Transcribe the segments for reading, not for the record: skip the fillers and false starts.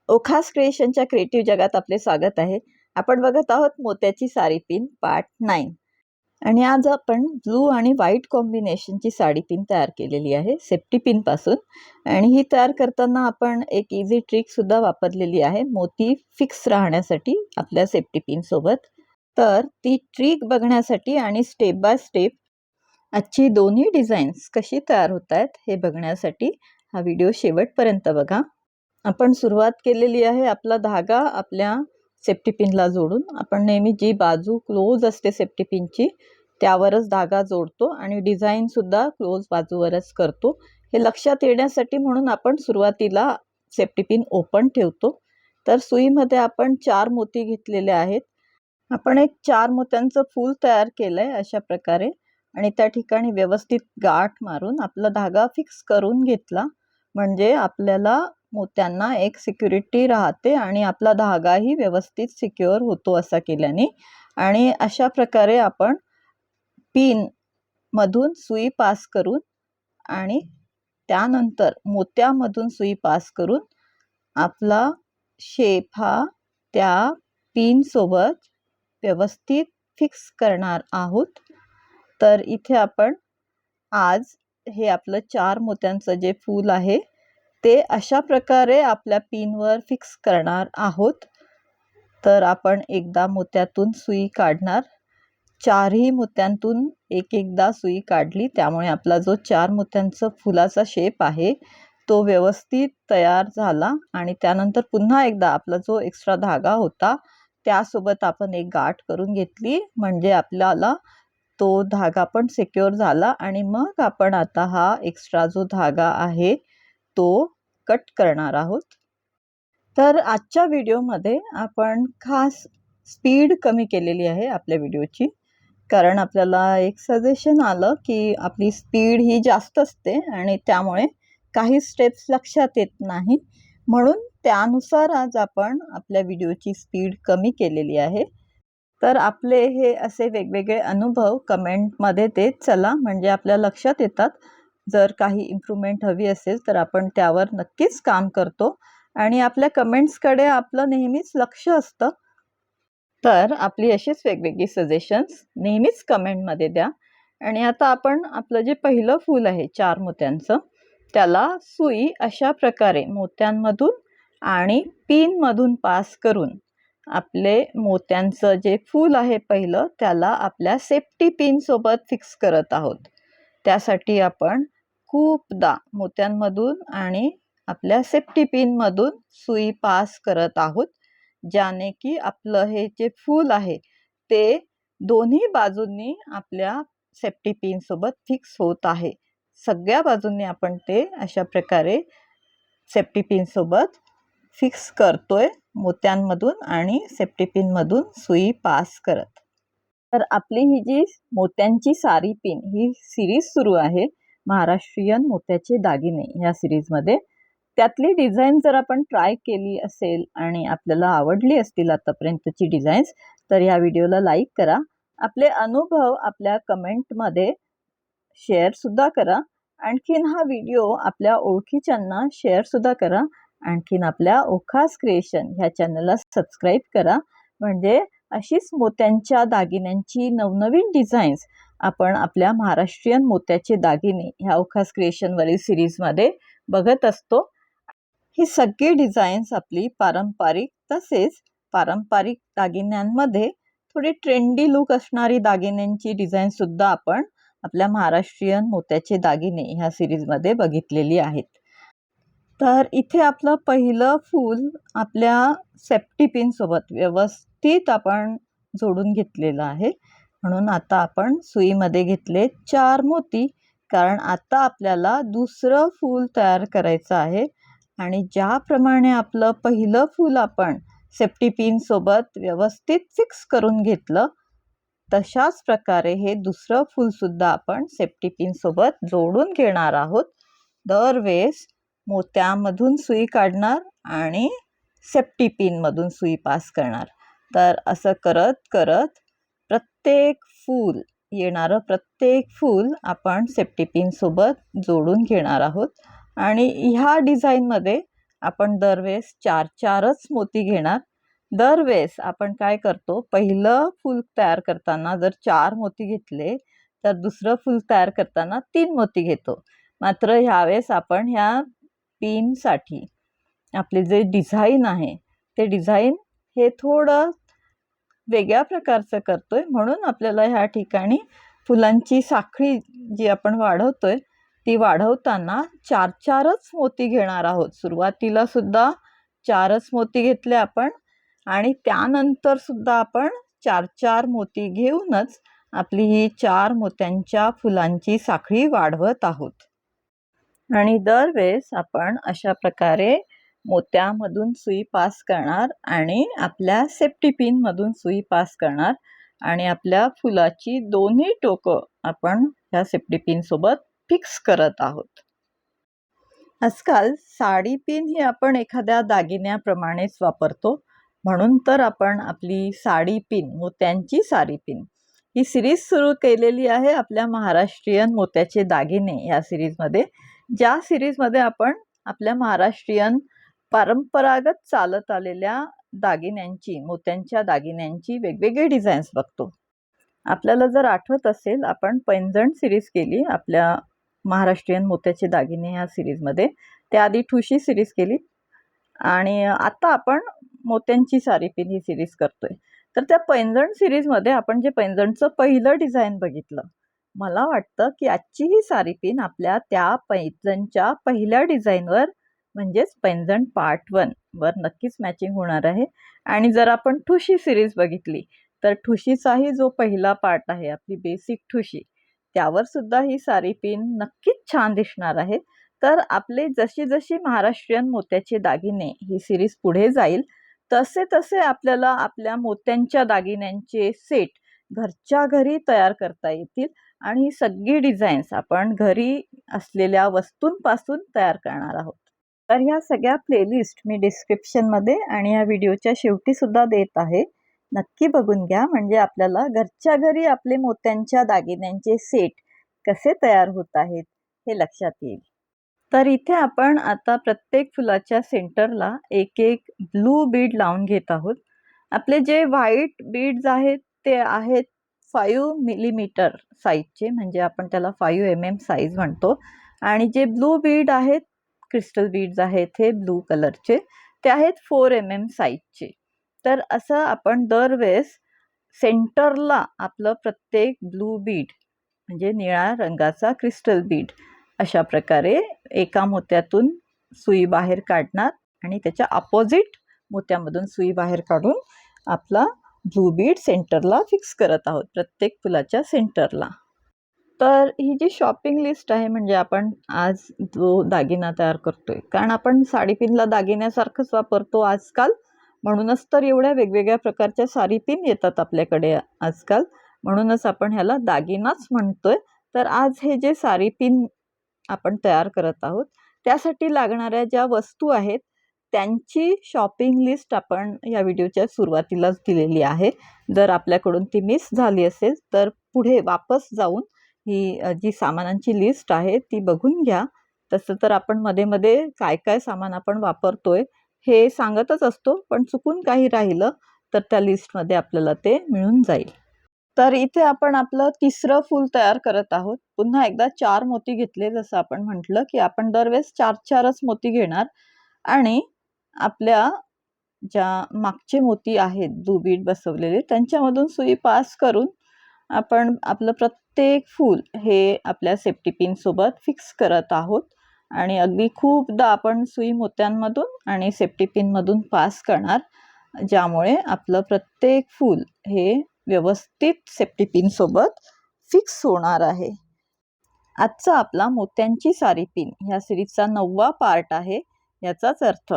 ओखास क्रिएशनच्या creative जगात आपले स्वागत आहे. आपण बघत आहोत मोत्याची साडी पिन पार्ट 9 आणि आज आपण ब्लू आणि व्हाईट कॉम्बिनेशनची साडी पिन तयार केलेली आहे सेफ्टी पिन पासून. आणि ही तयार करताना आपण एक इझी ट्रिक सुद्धा वापरलेली आहे मोती फिक्स राहण्यासाठी आपल्या सेफ्टी पिन सोबत. तर ती ट्रिक बघण्यासाठी आणि स्टेप बाय स्टेप आजची दोन्ही डिझाईन्स कशी तयार होत आहेत हे बघण्यासाठी हा व्हिडिओ शेवटपर्यंत बघा. आपण सुरुवात केलेली आहे आपला धागा आपल्या सेफ्टी पिनला जोडून. आपण नेहमी जी बाजू क्लोज असते सेफ्टी पिनची त्यावरच धागा जोडतो आणि डिझाईन सुद्धा क्लोज बाजूवरच करतो. हे लक्षात येण्यासाठी म्हणून आपण सुरुवातीला सेफ्टी पिन ओपन ठेवतो. तर सुईमध्ये आपण 4 मोती घेतलेले आहेत. आपण एक 4 मोत्यांचं फूल तयार केलंय अशा प्रकारे आणि त्या ठिकाणी व्यवस्थित गाठ मारून आपला धागा फिक्स करून घेतला. म्हणजे आपल्याला मोत्यांना एक सिक्युरिटी राहते आणि आपला धागाही व्यवस्थित सिक्युअर होतो असा केल्याने. आणि अशा प्रकारे आपण पिन मधून सुई पास करून आणि त्यानंतर मोत्यामधून सुई पास करून आपला शेप हा त्या पिन सोबत व्यवस्थित फिक्स करणार आहोत. तर इथे आपण आज हे आपलं 4 मोत्यांचं जे फूल आहे ते अशा प्रकारे आपल्या पिनवर फिक्स करणार आहोत. तर आपण एकदा मोत्यातून सुई काढणार. 4ही मोत्यांतून एक एकदा सुई काढली त्यामुळे आपला जो 4 मोत्यांचा फुलाचा शेप आहे तो व्यवस्थित तयार झाला. आणि त्यानंतर पुन्हा एकदा आपला जो एक्स्ट्रा धागा होता त्यासोबत आपण एक गाठ करून घेतली म्हणजे आपल्याला तो धागा पण सिक्युअर झाला. आणि मग आपण आता हा एक्स्ट्रा जो धागा आहे तो कट करणार आहोत. तर आजच्या व्हिडिओमध्ये आपण खास स्पीड कमी केलेली आहे आपल्या व्हिडिओची. कारण आपल्याला एक सजेशन आलं की आपली स्पीड ही जास्त असते आणि त्यामुळे काही स्टेप्स लक्षात येत नाही. म्हणून त्यानुसार आज आपण आपल्या व्हिडिओची स्पीड कमी केलेली आहे. तर आपले हे असे वेगवेगळे अनुभव कमेंटमध्ये देत चला म्हणजे आपल्या लक्षात येतात. जर काही इम्प्रूव्हमेंट हवी असेल तर आपण त्यावर नक्कीच काम करतो आणि आपल्या कमेंट्सकडे आपलं नेहमीच लक्ष असतं. तर आपली अशीच वेगवेगळी सजेशन्स नेहमीच कमेंटमध्ये द्या. आणि आता आपण आपलं जे पहिलं फूल आहे 4 मोत्यांचं त्याला सुई अशा प्रकारे मोत्यांमधून आणि पिनमधून पास करून आपले मोत्यांचं जे फूल आहे पहिलं त्याला आपल्या सेफ्टी पिन सोबत फिक्स करत आहोत. त्यासाठी आपण खूपदा मोत्यांमधून आणि आपल्या सेफ्टी पिनमधून सुई पास करत आहोत ज्याने की आपलं हे जे फूल आहे ते दोन्ही बाजूंनी आपल्या सेफ्टी पिन सोबत फिक्स होत आहे. सगळ्या बाजूंनी आपण ते अशा प्रकारे सेफ्टी पिन सोबत फिक्स करतोय मोत्यांमधून आणि सेफ्टी पिन मधून सुई पास करत. तर आपली ही जी मोत्यांची साडी पिन ही सिरीज सुरू आहे महाराष्ट्रीयन मोत्याचे दागिने या सिरीजमध्ये. त्यातली डिझाईन जर आपण ट्राय केली असेल आणि आपल्याला आवडली असतील आतापर्यंतची डिझाईन्स तर या व्हिडिओला लाईक करा. आपले अनुभव आपल्या कमेंटमध्ये शेअर सुद्धा करा. आणखीन हा व्हिडिओ आपल्या ओळखीच्यांना शेअर सुद्धा करा. आणखीन आपल्या ओखास क्रिएशन ह्या चॅनलला सबस्क्राईब करा म्हणजे अशीच मोत्यांच्या दागिन्यांची नवनवीन डिझाईन्स आपण आपल्या महाराष्ट्रीयन मोत्याचे दागिने ह्या ओखास क्रिएशनवरील सिरीजमध्ये बघत असतो. ही सगळी डिझाईन्स आपली पारंपरिक तसेच पारंपरिक दागिन्यांमध्ये थोडी ट्रेंडी लुक असणारी दागिन्यांची डिझाईन सुद्धा आपण आपल्या महाराष्ट्रीयन मोत्याचे दागिने ह्या सिरीजमध्ये बघितलेली आहेत. तर इथे आपलं पहिलं फूल आपल्या सेफ्टी पिन सोबत व्यवस्थित आपण जोडून घेतलेलं आहे. म्हणून आता आपण सुईमध्ये घेतले 4 मोती कारण आता आपल्याला दुसरं फूल तयार करायचं आहे. आणि ज्याप्रमाणे आपलं पहिलं फूल आपण सेफ्टी पिन सोबत व्यवस्थित फिक्स करून घेतलं तशाच प्रकारे हे दुसरं फूल सुद्धा आपण सेफ्टी पिन सोबत जोडून घेणार आहोत. दरवेळेस मोत्यामधून सुई काढणार आणि सेफ्टी पिन मधून सुई पास करणार. तर असं करत करत प्रत्येक फूल येणारं प्रत्येक फूल आपण सेफ्टी पिन सोबत जोडून घेणार आहोत. आणि ह्या डिझाईनमध्ये आपण दरवेळेस 4-4च मोती घेणार. दरवेळेस आपण काय करतो, पहिलं फूल तयार करताना जर 4 मोती घेतले तर दुसरं फूल तयार करताना 3 मोती घेतो. मात्र ह्यावेळेस आपण ह्या पिनसाठी आपले जे डिझाईन आहे ते डिझाईन हे थोडं वेगळ्या प्रकारचं करतोय, म्हणून आपल्याला ह्या ठिकाणी फुलांची साखळी जी आपण वाढवतोय ती वाढवताना 4-4च मोती घेणार आहोत. सुरुवातीला सुद्धा 4च मोती घेतले आपण आणि त्यानंतर सुद्धा आपण 4-4 मोती घेऊनच आपली ही 4 मोत्यांच्या फुलांची साखळी वाढवत आहोत. आणि दरवेळेस आपण अशा प्रकारे मोत्यामधून सुई पास करणार आणि आपल्या सेफ्टी पिन मधून सुई पास करणार आणि आपल्या फुलाची दोन्ही टोकं आपण ह्या सेफ्टी पिन सोबत फिक्स करत आहोत. आजकाल साडी पिन ही आपण एखाद्या दागिन्याप्रमाणेच वापरतो, म्हणून तर आपण आपली साडी पिन, मोत्यांची साडी पिन ही सिरीज सुरू केलेली आहे आपल्या महाराष्ट्रीयन मोत्याचे दागिने या सिरीजमध्ये. ज्या सिरीजमध्ये आपण आपल्या महाराष्ट्रीयन परंपरागत चालत आलेल्या दागिन्यांची, मोत्यांच्या दागिन्यांची वेगवेगळे डिझाईन्स बघतो. आपल्याला जर आठवत असेल, आपण पैंजण सिरीज केली आपल्या महाराष्ट्रीयन मोत्याचे दागिने या सिरीजमध्ये. त्याआधी ठुशी सिरीज केली आणि आता आपण मोत्यांची साडी पिन ही सिरीज करतोय. तर त्या पैंजण सिरीजमध्ये आपण जे पैंजणचं पहिलं डिझाईन बघितलं, मला वाटतं की आजची ही साडी पिन आपल्या त्या पैंजणच्या पहिल्या डिझाईनवर म्हणजेच पैंजण पार्ट 1 वर नक्कीच मॅचिंग होणार आहे. आणि जर आपण ठुशी सिरीज बघितली तर ठुशीचाही जो पहिला पार्ट आहे, आपली बेसिक ठुशी, त्यावर सुद्धा ही साडी पिन नक्कीच छान दिसणार आहे. तर आपले जशी जशी महाराष्ट्रीयन मोत्याचे दागिने ही सिरीज पुढे जाईल तसे तसे आपल्याला आपल्या मोत्यांच्या दागिन्यांचे सेट घरच्या घरी तयार करता येतील आणि ही सगळी डिझाईन्स आपण घरी असलेल्या वस्तूंपासून तयार करणार आहोत. तर ह्या सगळ्या प्लेलिस्ट मी डिस्क्रिप्शनमध्ये आणि या व्हिडिओच्या शेवटी सुद्धा देत आहे. नक्की बघून घ्या, म्हणजे आपल्याला घरच्या घरी आपले मोत्यांच्या दागिन्यांचे सेट कसे तयार होत आहेत हे लक्षात येईल. तर इथे आपण आता प्रत्येक फुलाच्या सेंटरला एक एक ब्लू बीड लावून घेत आहोत. आपले जे व्हाईट बीड्स आहेत ते आहेत 5 मिलीमीटर साईजचे, म्हणजे आपण त्याला 5 mm साईज म्हणतो. आणि जे ब्लू बीड आहेत, क्रिस्टल बीड्स आहेत हे ब्लू कलरचे, ते आहेत 4 mm साईजचे. तर असं आपण दरवेळेस सेंटरला आपलं प्रत्येक ब्लू बीड म्हणजे निळ्या रंगाचा क्रिस्टल बीड अशा प्रकारे एका मोत्यातून सुई बाहेर काढणार आणि त्याच्या अपोजिट मोत्यामधून सुई बाहेर काढून आपला ब्लू बीड सेंटरला फिक्स करत आहोत, प्रत्येक फुलाच्या सेंटरला. तर ही जी शॉपिंग लिस्ट आहे, म्हणजे आपण आज जो दागिना तयार करतोय, कारण आपण साडी पिनला दागिन्यासारखंच वापरतो आजकाल, म्हणूनच तर एवढ्या वेगवेगळ्या प्रकारच्या साडी पिन येतात आपल्याकडे आजकाल, म्हणूनच आपण ह्याला दागिनाच म्हणतोय. तर आज हे जे साडी पिन आपण तयार करत आहोत त्यासाठी लागणाऱ्या ज्या वस्तू आहेत त्यांची शॉपिंग लिस्ट आपण या व्हिडिओच्या सुरुवातीलाच दिलेली आहे. जर आपल्याकडून ती मिस झाली असेल तर पुढे वापस जाऊन ही जी सामानांची लिस्ट आहे ती बघून घ्या. तसं तर आपण मध्ये मध्ये काय काय सामान आपण वापरतोय हे सांगतच असतो, पण चुकून काही राहिलं तर त्या लिस्टमध्ये आपल्याला ते मिळून जाईल. तर इथे आपण आपलं तिसरं फूल तयार करत आहोत. पुन्हा एकदा 4 मोती घेतले, जसं आपण म्हटलं की आपण दरवेळेस 4-4च मोती घेणार आणि आपल्या ज्या मागचे मोती आहेत ब्लू बीड बसवलेले त्यांच्यामधून सुई पास करून आपण आपलं प्रत्येक फूल हे आपल्या सेफ्टी पिन सोबत फिक्स करत आहोत. आणि अगदी खूपदा आपण सुई मोत्यांमधून आणि सेफ्टी पिन मधून पास करणार, ज्यामुळे आपलं प्रत्येक फूल हे व्यवस्थित सेफ्टी पिन सोबत फिक्स होणार आहे. आजचा आपला मोत्यांची साडी पिन ह्या सिरीजचा 9वा पार्ट आहे. याचाच अर्थ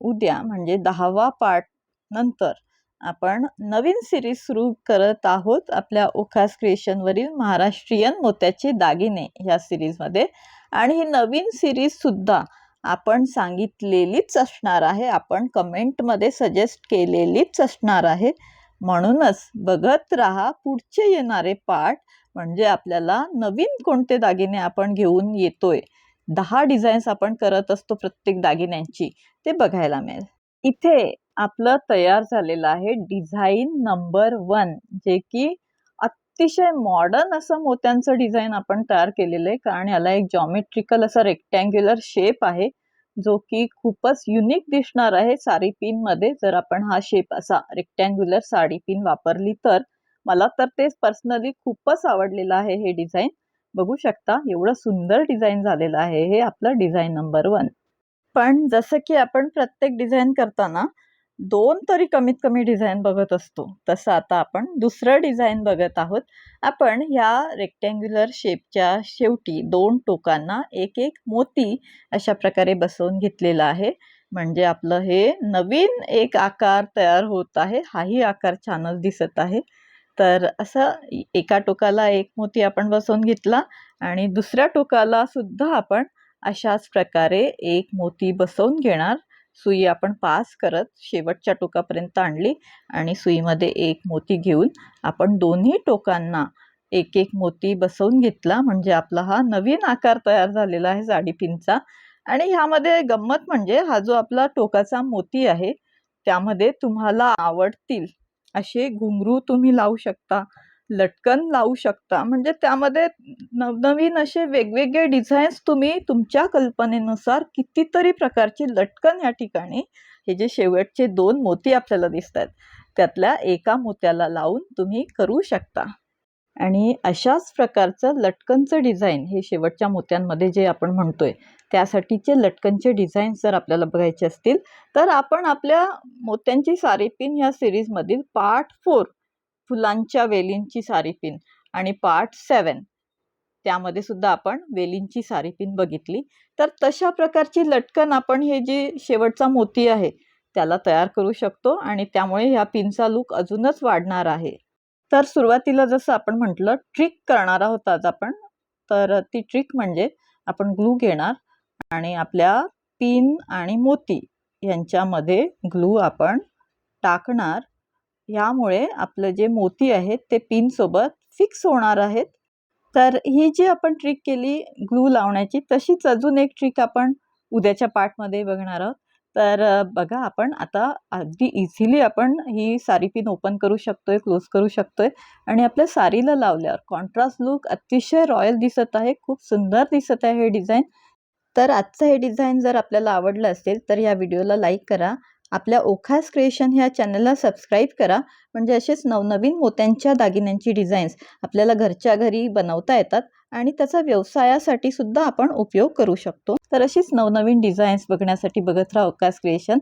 उद्या म्हणजे 10वा पार्ट नंतर आपण नवीन सिरीज सुरू करत आहोत आपल्या ओखास क्रिएशनवरील महाराष्ट्रीयन मोत्याचे दागिने ह्या सिरीजमध्ये. आणि ही नवीन सिरीज सुद्धा आपण सांगितलेलीच असणार आहे, आपण कमेंटमध्ये सजेस्ट केलेलीच असणार आहे. म्हणूनच बघत राहा पुढचे येणारे पार्ट, म्हणजे आपल्याला नवीन कोणते दागिने आपण घेऊन येतोय 10 डिझाईन्स आपण करत असतो प्रत्येक दागिन्यांची, ते बघायला मिळेल. इथे आपलं तयार झालेलं आहे डिझाईन नंबर 1, जे की अतिशय मॉडर्न असं मोत्यांचं डिझाईन आपण तयार केलेलं आहे. कारण याला एक जॉमेट्रिकल असा रेक्टँग्युलर शेप आहे, जो की खूपच युनिक दिसणार आहे साडी पिनमध्ये. जर आपण हा शेप असा रेक्टँग्युलर साडी पिन वापरली तर. मला तर ते पर्सनली खूपच आवडलेलं आहे हे डिझाईन. बघू शकता एवढं सुंदर डिझाईन झालेलं आहे हे आपलं डिझाईन नंबर 1. पण जसं की आपण प्रत्येक डिझाईन करताना 2 तरी कमीत कमी डिझाईन बघत असतो, तसं आता आपण दुसरं डिझाईन बघत आहोत. आपण ह्या रेक्टँग्युलर शेपच्या शेवटी 2 टोकांना एक एक मोती अशा प्रकारे बसवून घेतलेला आहे. म्हणजे आपलं हे नवीन एक आकार तयार होत आहे. हाही आकार छानच दिसत आहे. तर असं एका टोकाला एक मोती आपण बसवून घेतला आणि दुसऱ्या टोकाला सुद्धा आपण अशाच प्रकारे एक मोती बसवून घेणार. सुई आपण पास करत शेवटच्या टोकापर्यंत आणली आणि सुईमध्ये एक मोती घेऊन आपण दोन्ही टोकांना एक एक मोती बसवून घेतला. म्हणजे आपला हा नवीन आकार तयार झालेला आहे साडी पिनचा. आणि ह्यामध्ये गंमत म्हणजे हा जो आपला टोकाचा मोती आहे, त्यामध्ये तुम्हाला आवडतील असे घुंगरू तुम्ही लावू शकता, लटकन लावू शकता. म्हणजे त्यामध्ये नवनवीन असे वेगवेगळे डिझाईन्स तुम्ही तुमच्या कल्पनेनुसार कितीतरी प्रकारची लटकन या ठिकाणी हे जे शेवटचे 2 मोती आपल्याला दिसतात त्यातल्या एका मोत्याला लावून तुम्ही करू शकता. आणि अशाच प्रकारचं लटकनचं डिझाईन हे शेवटच्या मोत्यांमध्ये जे आपण म्हणतोय त्यासाठीचे लटकनचे डिझाईन जर आपल्याला बघायचे असतील तर आपण आपल्या मोत्यांची साडी पिन या सिरीजमधील पार्ट 4 फुलांच्या वेलींची साडी पिन आणि पार्ट 7 त्यामध्ये सुद्धा आपण वेलींची साडी पिन बघितली. तर तशा प्रकारची लटकन आपण हे जे शेवटचा मोती आहे त्याला तयार करू शकतो आणि त्यामुळे ह्या पिनचा लुक अजूनच वाढणार आहे. तर सुरुवातीला जसं आपण म्हटलं ट्रिक करणार आहोत आज आपण. तर ती ट्रिक म्हणजे आपण ग्लू घेणार आणि आपल्या पिन आणि मोती यांच्यामध्ये ग्लू आपण टाकणार. यामुळे आपलं जे मोती आहेत ते पिन सोबत फिक्स होणार आहेत. तर ही जी आपण ट्रिक केली ग्लू लावण्याची, तशीच अजून एक ट्रिक आपण उद्याच्या पार्टमध्ये बघणार आहोत. तर बघा आपण आता अगदी इझिली आपण ही साडी पिन ओपन करू शकतोय, क्लोज करू शकतोय आणि आपल्या साडीला लावल्यावर कॉन्ट्रास्ट लुक अतिशय रॉयल दिसत आहे. खूप सुंदर दिसत आहे हे डिझाईन. तर आजचं हे डिझाईन जर आपल्याला आवडलं असेल तर या व्हिडिओला लाईक करा. आपल्या ओखास क्रिएशन ह्या चॅनलला सबस्क्राईब करा. म्हणजे असेच नवनवीन मोत्यांच्या दागिन्यांची डिझाईन्स आपल्याला घरच्या घरी बनवता येतात आणि त्याचा व्यवसायासाठी सुद्धा आपण उपयोग करू शकतो. तर अशीच नवनवीन डिझाईन्स बघण्यासाठी बघत राहा ओखास creation.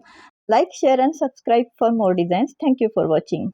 Like, share and subscribe for more designs. Thank you for watching.